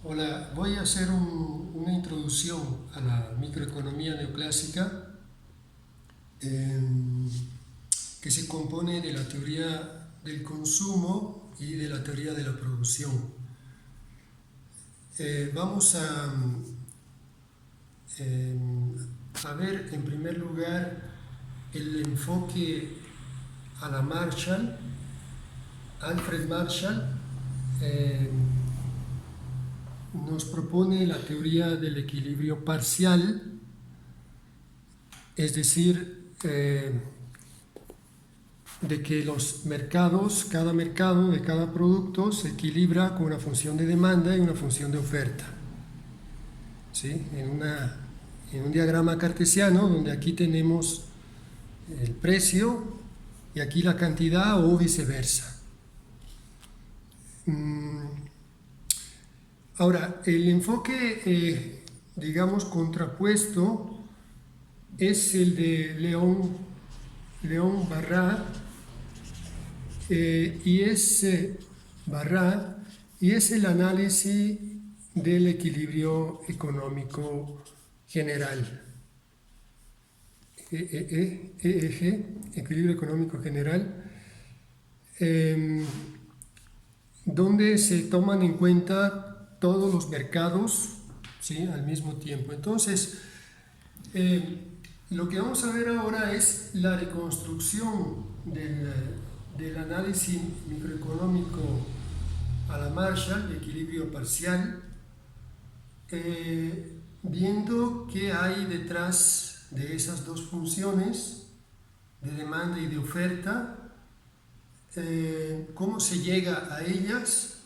Hola, voy a hacer una introducción a la microeconomía neoclásica em, que se compone de la teoría del consumo y de la teoría de la producción. Vamos em, a ver en primer lugar el enfoque a la Marshall, Alfred Marshall. Nos propone la teoría del equilibrio parcial, es decir, de que los mercados, cada mercado de cada producto se equilibra con una función de demanda y una función de oferta. ¿Sí? En un diagrama cartesiano donde aquí tenemos el precio y aquí la cantidad o viceversa. Ahora, el enfoque, digamos, contrapuesto es el de León Barra, y es Barra, y es el análisis del equilibrio económico general. Equilibrio económico general, donde se toman en cuenta todos los mercados, ¿sí?, al mismo tiempo. Entonces, lo que vamos a ver ahora es la reconstrucción del análisis microeconómico a la Marshall, de equilibrio parcial, viendo qué hay detrás de esas dos funciones de demanda y de oferta, cómo se llega a ellas.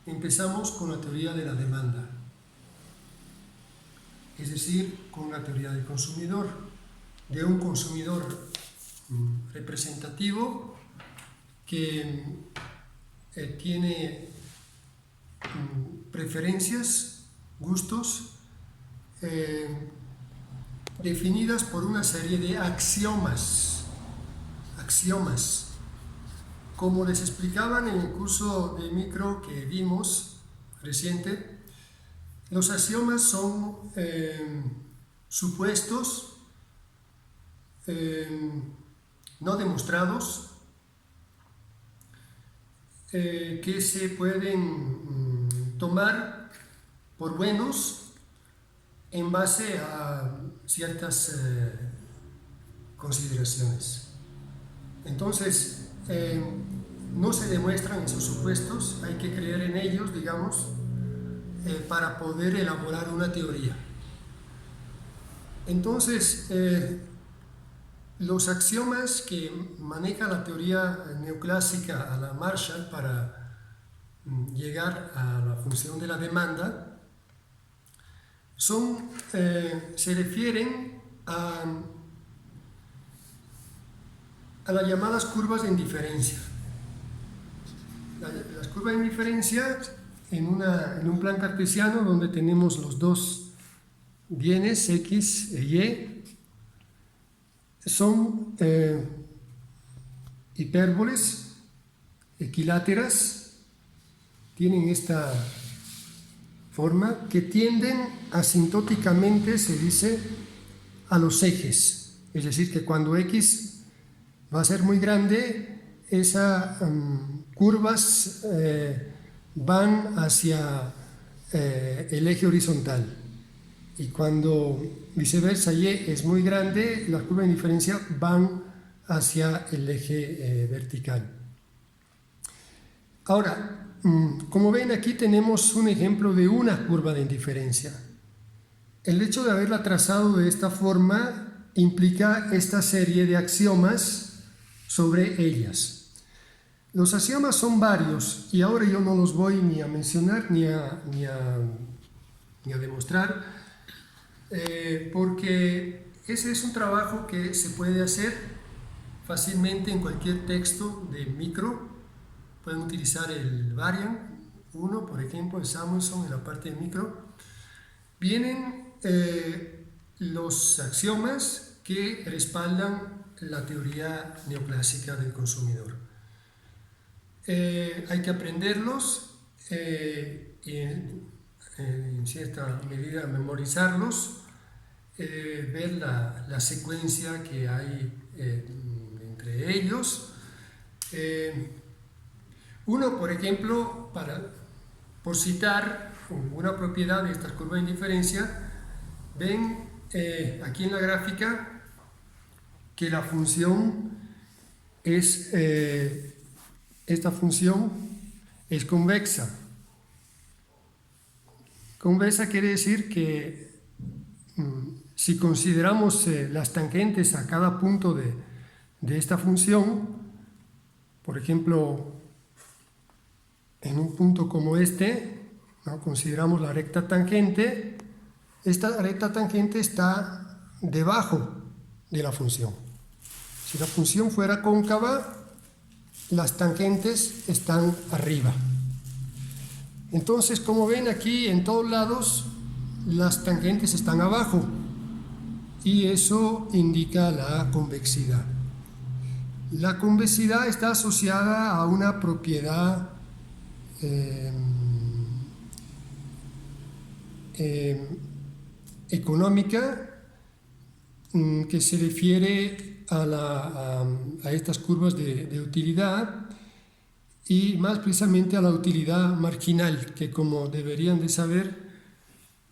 Empezamos con la teoría de la demanda, es decir, con la teoría del consumidor, de un consumidor representativo que tiene preferencias, gustos, definidas por una serie de axiomas. Como les explicaban en el curso de micro que vimos reciente, los axiomas son supuestos no demostrados, que se pueden tomar por buenos en base a ciertas consideraciones. Entonces, no se demuestran esos supuestos, hay que creer en ellos, digamos, para poder elaborar una teoría. Entonces, los axiomas que maneja la teoría neoclásica a la Marshall para llegar a la función de la demanda se refieren a las llamadas curvas de indiferencia. Las curvas de indiferencia en un plan cartesiano donde tenemos los dos bienes X e Y, son hipérboles equiláteras, tienen esta forma que tienden asintóticamente, se dice, a los ejes. Es decir, que cuando X va a ser muy grande, esas curvas van hacia el eje horizontal. Y cuando viceversa Y es muy grande, las curvas de indiferencia van hacia el eje vertical. Ahora, como ven, aquí tenemos un ejemplo de una curva de indiferencia. El hecho de haberla trazado de esta forma implica esta serie de axiomas sobre ellas. Los axiomas son varios y ahora yo no los voy ni a mencionar ni a demostrar, porque ese es un trabajo que se puede hacer fácilmente en cualquier texto de micro. Pueden utilizar el Variant 1, por ejemplo, el Samuelson en la parte de micro. Vienen los axiomas que respaldan la teoría neoclásica del consumidor. Hay que aprenderlos, en cierta medida memorizarlos, ver la secuencia que hay entre ellos. Uno, por ejemplo, por citar una propiedad de estas curvas de indiferencia, ven aquí en la gráfica que la función es, esta función es convexa. Convexa quiere decir que si consideramos las tangentes a cada punto de esta función, por ejemplo, en un punto como este, ¿no?, consideramos la recta tangente, esta recta tangente está debajo de la función. Si la función fuera cóncava, las tangentes están arriba. Entonces, como ven aquí, en todos lados, las tangentes están abajo y eso indica la convexidad. La convexidad está asociada a una propiedad económica que se refiere a estas curvas de utilidad, y más precisamente a la utilidad marginal, que, como deberían de saber,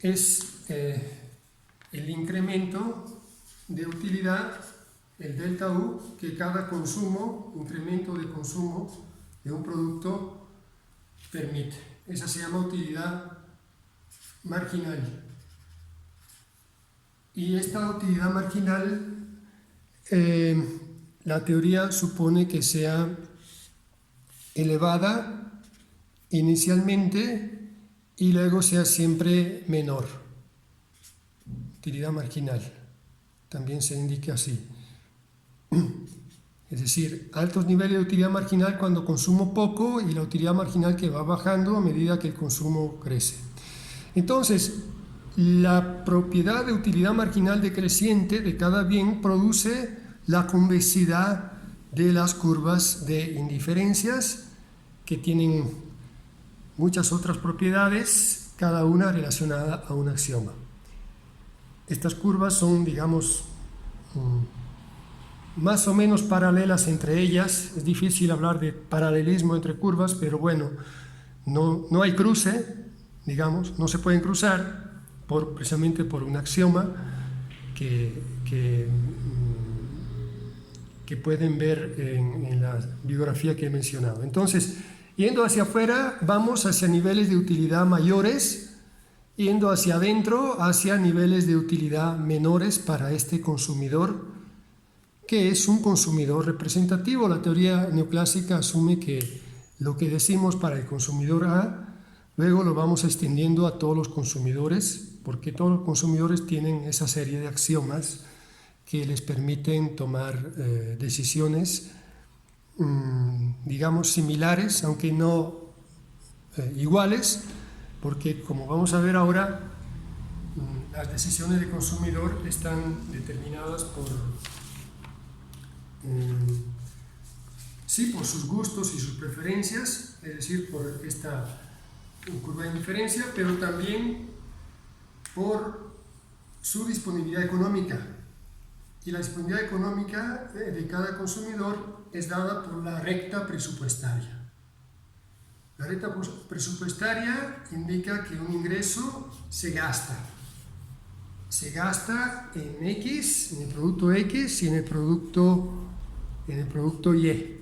es el incremento de utilidad, el delta U, que cada incremento de consumo de un producto permite. Esa se llama utilidad marginal. Y esta utilidad marginal, la teoría supone que sea elevada inicialmente y luego sea siempre menor. Utilidad marginal, también se indica así. Es decir, altos niveles de utilidad marginal cuando consumo poco y la utilidad marginal que va bajando a medida que el consumo crece. Entonces, la propiedad de utilidad marginal decreciente de cada bien produce la convexidad de las curvas de indiferencias, que tienen muchas otras propiedades, cada una relacionada a un axioma. Estas curvas son, digamos, más o menos paralelas entre ellas. Es difícil hablar de paralelismo entre curvas, pero bueno, no hay cruce, digamos, no se pueden cruzar precisamente por un axioma que pueden ver en la bibliografía que he mencionado. Entonces, yendo hacia afuera, vamos hacia niveles de utilidad mayores, yendo hacia adentro, hacia niveles de utilidad menores para este consumidor, que es un consumidor representativo. La teoría neoclásica asume que lo que decimos para el consumidor A, luego lo vamos extendiendo a todos los consumidores, porque todos los consumidores tienen esa serie de axiomas que les permiten tomar decisiones, digamos, similares, aunque no iguales, porque, como vamos a ver ahora, las decisiones de consumidor están determinadas por sus gustos y sus preferencias, es decir, por esta curva de indiferencia, pero también por su disponibilidad económica. Y la disponibilidad económica de cada consumidor es dada por la recta presupuestaria. La recta presupuestaria indica que un ingreso se gasta. Se gasta en X, en el producto X y en el producto Y.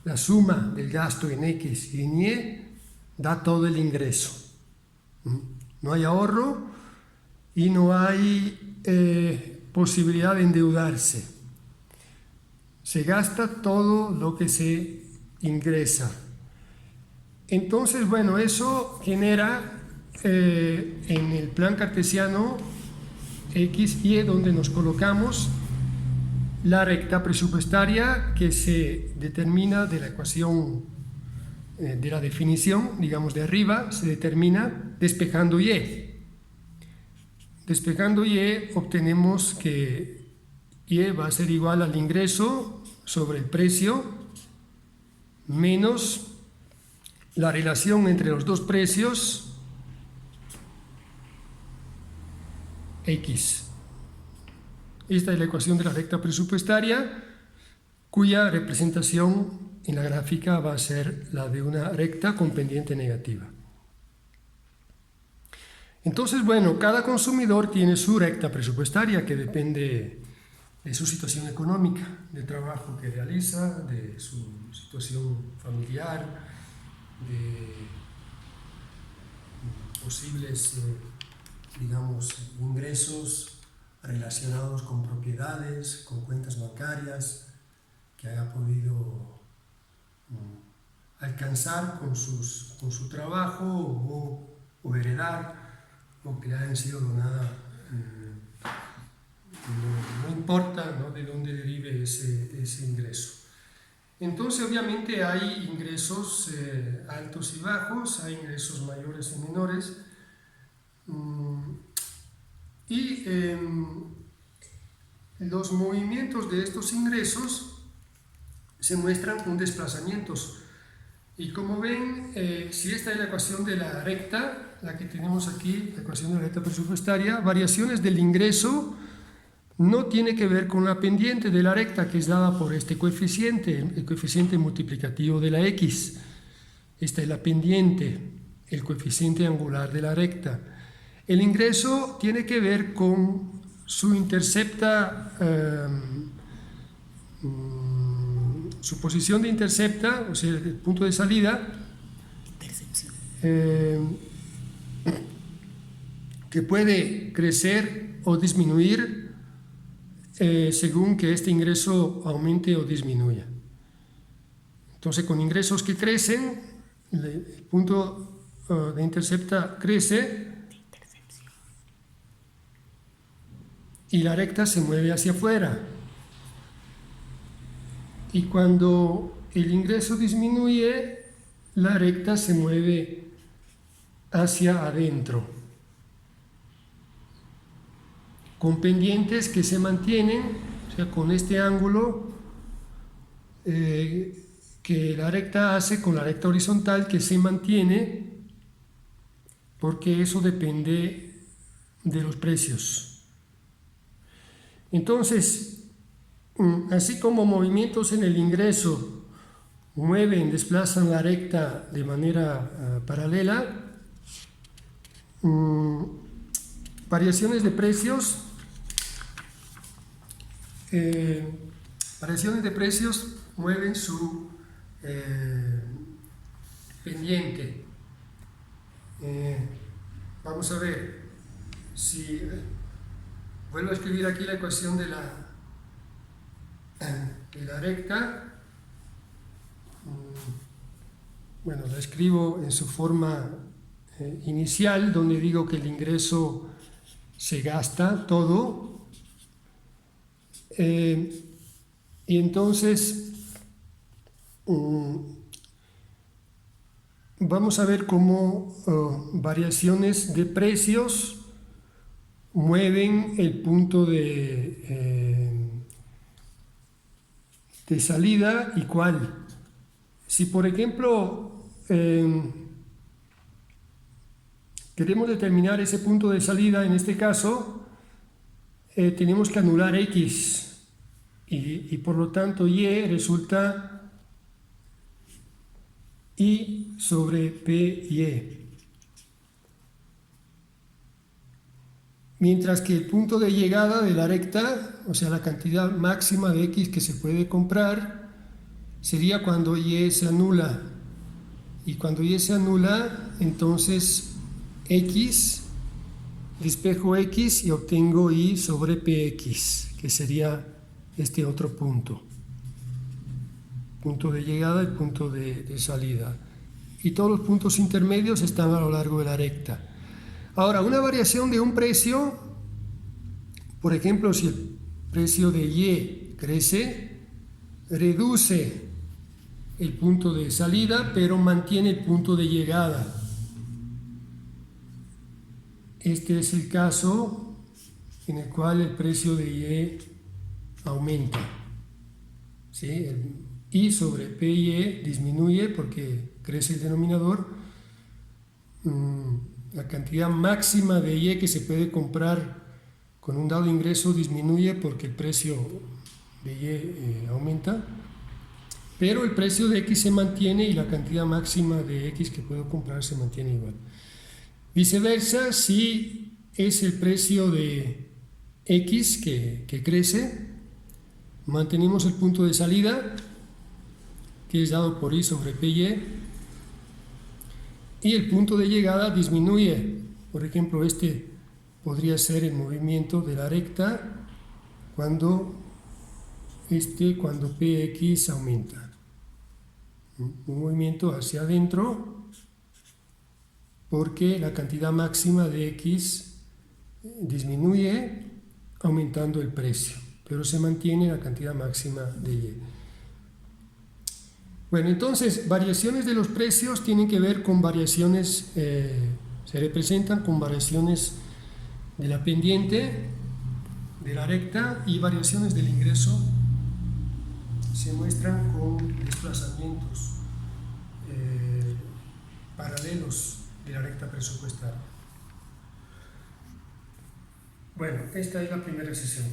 La suma del gasto en X y en Y da todo el ingreso. No hay ahorro y no hay posibilidad de endeudarse. Se gasta todo lo que se ingresa. Entonces, bueno, eso genera en el plan cartesiano X, Y, donde nos colocamos la recta presupuestaria que se determina de la ecuación de la definición, digamos de arriba, se determina despejando Y. Despejando Y obtenemos que Y va a ser igual al ingreso sobre el precio menos la relación entre los dos precios X. Esta es la ecuación de la recta presupuestaria, cuya representación en la gráfica va a ser la de una recta con pendiente negativa. Entonces, bueno, cada consumidor tiene su recta presupuestaria que depende de su situación económica, del trabajo que realiza, de su situación familiar, de posibles, digamos, ingresos relacionados con propiedades, con cuentas bancarias que haya podido alcanzar con su trabajo o heredar, o que le hayan sido donadas. No importa, ¿no?, de dónde derive ese ingreso. Entonces, obviamente, hay ingresos altos y bajos, hay ingresos mayores y menores, y los movimientos de estos ingresos se muestran con desplazamientos. Y como ven, si esta es la ecuación de la recta, la que tenemos aquí, la ecuación de la recta presupuestaria, variaciones del ingreso no tiene que ver con la pendiente de la recta, que es dada por este coeficiente, el coeficiente multiplicativo de la X. Esta es la pendiente, el coeficiente angular de la recta. El ingreso tiene que ver con su intercepta, su posición de intercepta, o sea, el punto de salida, que puede crecer o disminuir según que este ingreso aumente o disminuya. Entonces, con ingresos que crecen, el punto de intercepta crece y la recta se mueve hacia afuera. Y cuando el ingreso disminuye, la recta se mueve hacia adentro, con pendientes que se mantienen, o sea, con este ángulo que la recta hace con la recta horizontal, que se mantiene, porque eso depende de los precios. Entonces, así como movimientos en el ingreso mueven, desplazan la recta de manera paralela, variaciones de precios mueven su pendiente. Vamos a ver si vuelvo a escribir aquí la ecuación de la recta. Bueno, la escribo en su forma inicial, donde digo que el ingreso se gasta todo, y entonces vamos a ver cómo variaciones de precios mueven el punto de salida y cuál. Si, por ejemplo, queremos determinar ese punto de salida, en este caso, tenemos que anular X y por lo tanto Y resulta I sobre PY. Mientras que el punto de llegada de la recta, o sea, la cantidad máxima de X que se puede comprar, sería cuando Y se anula. Y cuando Y se anula, entonces X, despejo X y obtengo Y sobre PX, que sería este otro punto. Punto de llegada y punto de salida. Y todos los puntos intermedios están a lo largo de la recta. Ahora, una variación de un precio, por ejemplo, si el precio de Y crece, reduce el punto de salida, pero mantiene el punto de llegada. Este es el caso en el cual el precio de Y aumenta. ¿Sí? El I sobre PY disminuye porque crece el denominador. La cantidad máxima de Y que se puede comprar con un dado ingreso disminuye porque el precio de Y aumenta, pero el precio de X se mantiene y la cantidad máxima de X que puedo comprar se mantiene igual. Viceversa, si es el precio de X que crece, mantenemos el punto de salida, que es dado por Y sobre PY, y el punto de llegada disminuye. Por ejemplo, este podría ser el movimiento de la recta cuando PX aumenta. Un movimiento hacia adentro porque la cantidad máxima de X disminuye aumentando el precio, pero se mantiene la cantidad máxima de Y. Bueno, entonces, variaciones de los precios tienen que ver con variaciones, se representan con variaciones de la pendiente, de la recta, y variaciones del ingreso se muestran con desplazamientos paralelos de la recta presupuestaria. Bueno, esta es la primera sesión.